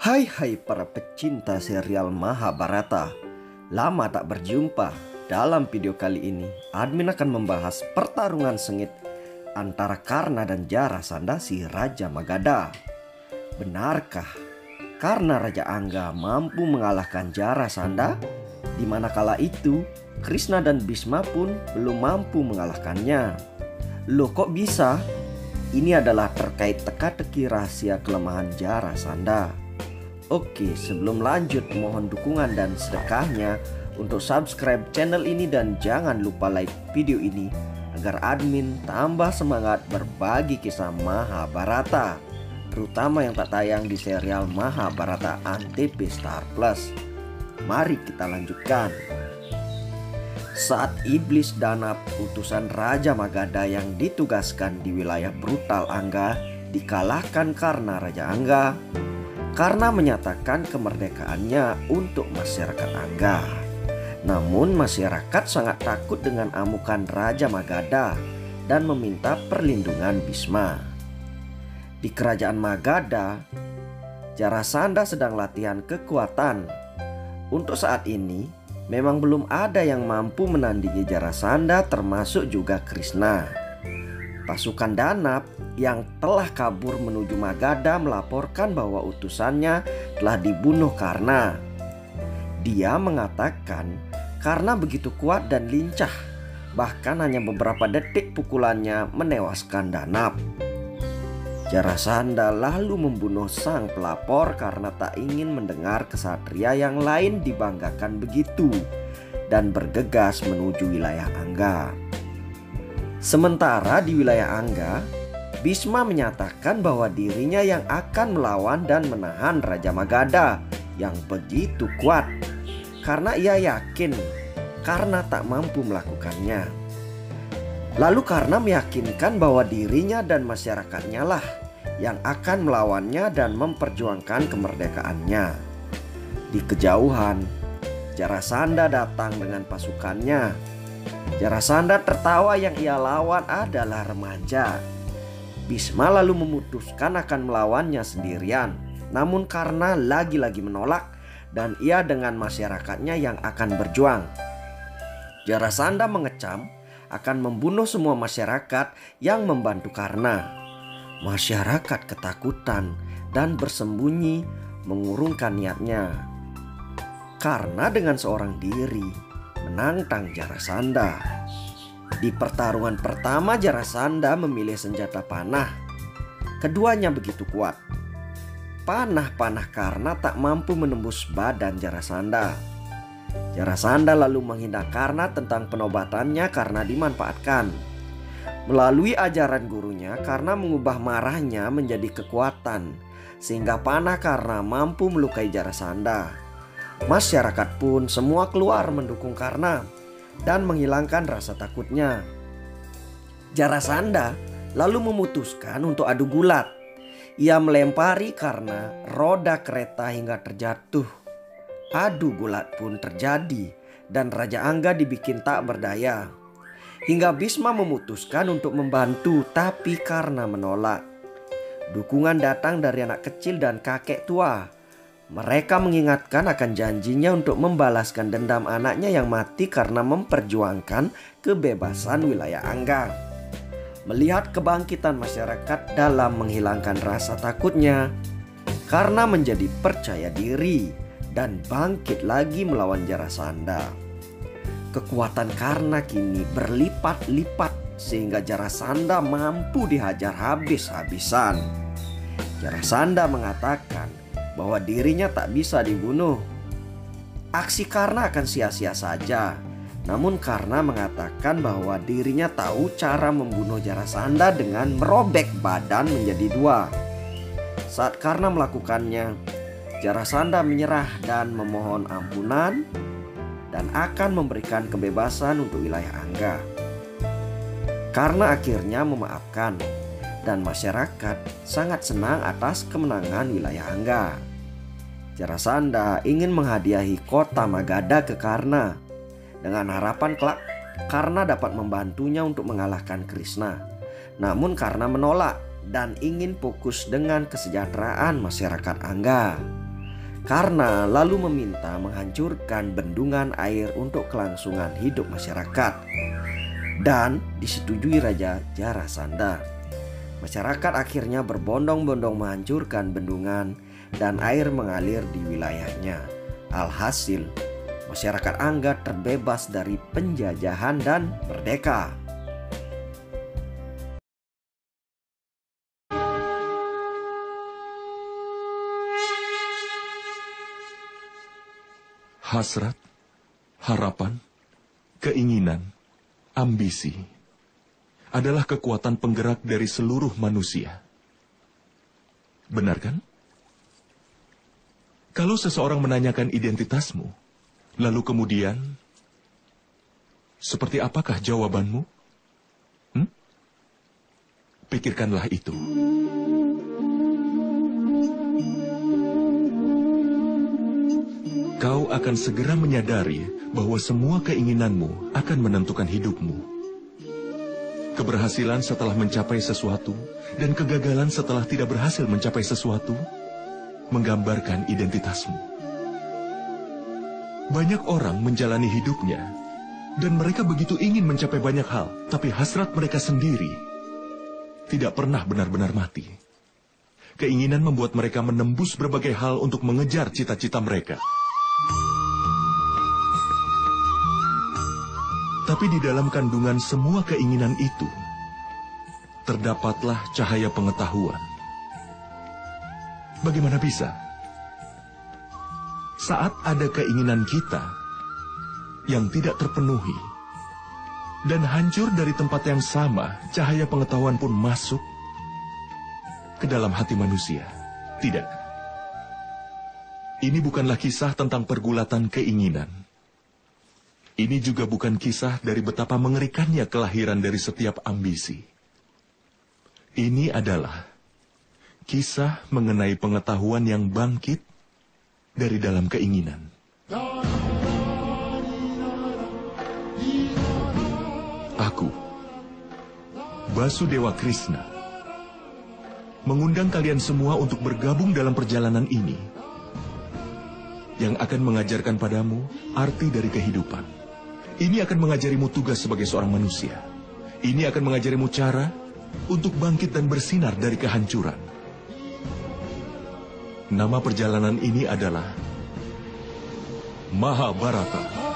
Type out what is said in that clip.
Hai para pecinta serial Mahabharata. Lama tak berjumpa. Dalam video kali ini admin akan membahas pertarungan sengit antara Karna dan Jarasandha si Raja Magadha. Benarkah Karna Raja Angga mampu mengalahkan Jarasandha? Di mana kala itu Krishna dan Bhisma pun belum mampu mengalahkannya. Loh kok bisa? Ini adalah terkait teka-teki rahasia kelemahan Jarasandha. Oke, sebelum lanjut mohon dukungan dan sedekahnya untuk subscribe channel ini dan jangan lupa like video ini agar admin tambah semangat berbagi kisah Mahabharata, terutama yang tak tayang di serial Mahabharata Antv Star Plus. Mari kita lanjutkan. Saat iblis Danab, utusan Raja Magadha yang ditugaskan di wilayah brutal Angga, dikalahkan karena Raja Angga, karena menyatakan kemerdekaannya untuk masyarakat Angga. Namun masyarakat sangat takut dengan amukan Raja Magadha dan meminta perlindungan Bhisma. Di kerajaan Magadha, Jarasandha sedang latihan kekuatan. Untuk saat ini memang belum ada yang mampu menandingi Jarasandha, termasuk juga Krishna. Pasukan Danab yang telah kabur menuju Magadha melaporkan bahwa utusannya telah dibunuh Karna. Dia mengatakan Karna begitu kuat dan lincah, bahkan hanya beberapa detik pukulannya menewaskan Danab. Jarasandha lalu membunuh sang pelapor karena tak ingin mendengar kesatria yang lain dibanggakan begitu dan bergegas menuju wilayah Angga. Sementara di wilayah Angga, Bhisma menyatakan bahwa dirinya yang akan melawan dan menahan Raja Magadha yang begitu kuat, karena ia yakin Karna tak mampu melakukannya. Lalu Karna meyakinkan bahwa dirinya dan masyarakatnya lah yang akan melawannya dan memperjuangkan kemerdekaannya. Di kejauhan, Jarasandha datang dengan pasukannya. Jarasandha tertawa, yang ia lawan adalah remaja. Bhisma lalu memutuskan akan melawannya sendirian. Namun Karna lagi-lagi menolak dan ia dengan masyarakatnya yang akan berjuang. Jarasandha mengecam akan membunuh semua masyarakat yang membantu Karna. Masyarakat ketakutan dan bersembunyi mengurungkan niatnya. Karna dengan seorang diri menantang Jarasandha. Di pertarungan pertama Jarasandha memilih senjata panah. Keduanya begitu kuat. Panah-panah Karna tak mampu menembus badan Jarasandha. Jarasandha lalu menghina Karna tentang penobatannya karena dimanfaatkan. Melalui ajaran gurunya, Karna mengubah marahnya menjadi kekuatan, sehingga panah Karna mampu melukai Jarasandha. Masyarakat pun semua keluar mendukung Karna dan menghilangkan rasa takutnya. Jarasandha lalu memutuskan untuk adu gulat. Ia melempari Karna roda kereta hingga terjatuh. Adu gulat pun terjadi dan Raja Angga dibikin tak berdaya. Hingga Bhisma memutuskan untuk membantu, tapi Karna menolak. Dukungan datang dari anak kecil dan kakek tua. Mereka mengingatkan akan janjinya untuk membalaskan dendam anaknya yang mati karena memperjuangkan kebebasan wilayah Angga. Melihat kebangkitan masyarakat dalam menghilangkan rasa takutnya, Karna menjadi percaya diri dan bangkit lagi melawan Jarasandha. Kekuatan Karna kini berlipat-lipat sehingga Jarasandha mampu dihajar habis-habisan. Jarasandha mengatakan bahwa dirinya tak bisa dibunuh. Aksi Karna akan sia-sia saja. Namun Karna mengatakan bahwa dirinya tahu cara membunuh Jarasandha dengan merobek badan menjadi dua. Saat Karna melakukannya, Jarasandha menyerah dan memohon ampunan dan akan memberikan kebebasan untuk wilayah Angga. Karna akhirnya memaafkan dan masyarakat sangat senang atas kemenangan wilayah Angga. Jarasandha ingin menghadiahi kota Magadha ke Karna dengan harapan kelak Karna dapat membantunya untuk mengalahkan Krishna. Namun Karna menolak dan ingin fokus dengan kesejahteraan masyarakat Angga. Karna lalu meminta menghancurkan bendungan air untuk kelangsungan hidup masyarakat. Dan disetujui Raja Jarasandha. Masyarakat akhirnya berbondong-bondong menghancurkan bendungan dan air mengalir di wilayahnya. Alhasil, masyarakat Angga terbebas dari penjajahan dan merdeka. Hasrat, harapan, keinginan, ambisi adalah kekuatan penggerak dari seluruh manusia. Benar kan? Kalau seseorang menanyakan identitasmu, lalu kemudian, seperti apakah jawabanmu? Pikirkanlah itu. Kau akan segera menyadari bahwa semua keinginanmu akan menentukan hidupmu. Keberhasilan setelah mencapai sesuatu dan kegagalan setelah tidak berhasil mencapai sesuatu menggambarkan identitasmu. Banyak orang menjalani hidupnya dan mereka begitu ingin mencapai banyak hal, tapi hasrat mereka sendiri tidak pernah benar-benar mati. Keinginan membuat mereka menembus berbagai hal untuk mengejar cita-cita mereka. Tapi di dalam kandungan semua keinginan itu, terdapatlah cahaya pengetahuan. Bagaimana bisa? Saat ada keinginan kita yang tidak terpenuhi, dan hancur dari tempat yang sama, cahaya pengetahuan pun masuk ke dalam hati manusia. Tidak. Ini bukanlah kisah tentang pergulatan keinginan. Ini juga bukan kisah dari betapa mengerikannya kelahiran dari setiap ambisi. Ini adalah kisah mengenai pengetahuan yang bangkit dari dalam keinginan. Aku, Basudewa Krishna, mengundang kalian semua untuk bergabung dalam perjalanan ini yang akan mengajarkan padamu arti dari kehidupan. Ini akan mengajarimu tugas sebagai seorang manusia. Ini akan mengajarimu cara untuk bangkit dan bersinar dari kehancuran. Nama perjalanan ini adalah Mahabharata.